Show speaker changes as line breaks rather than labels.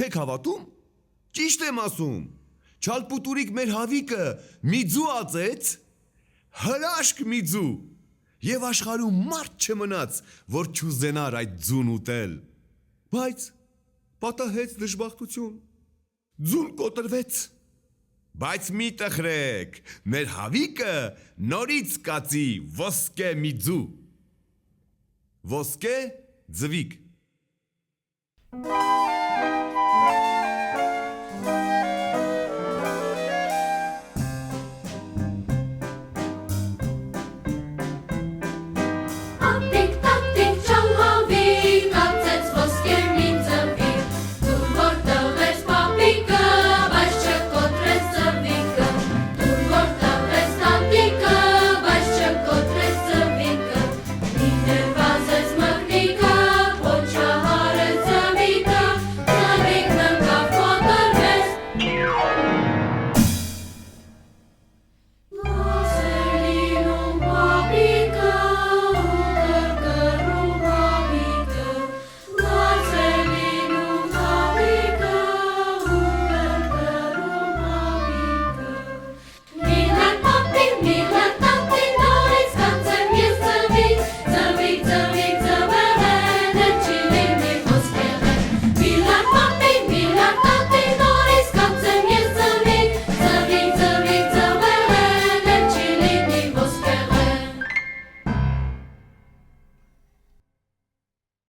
Չեք հավատում։ Ճիշտ եմ ասում։ Չալպուտուրիկ մեր հավիկը միձու ածեց, հրաշք միձու։ Եվ աշխարհում մարդ չմնաց, որ չուզենար այդ ձուն ուտել։ Բայց պատահեց դժբախտություն։ Ձուն կոտրվեց։ Բայց մի տխրեք, մեր հավիկը նորից կածի ոսկե միձու։ Ոսկե ձվիկ։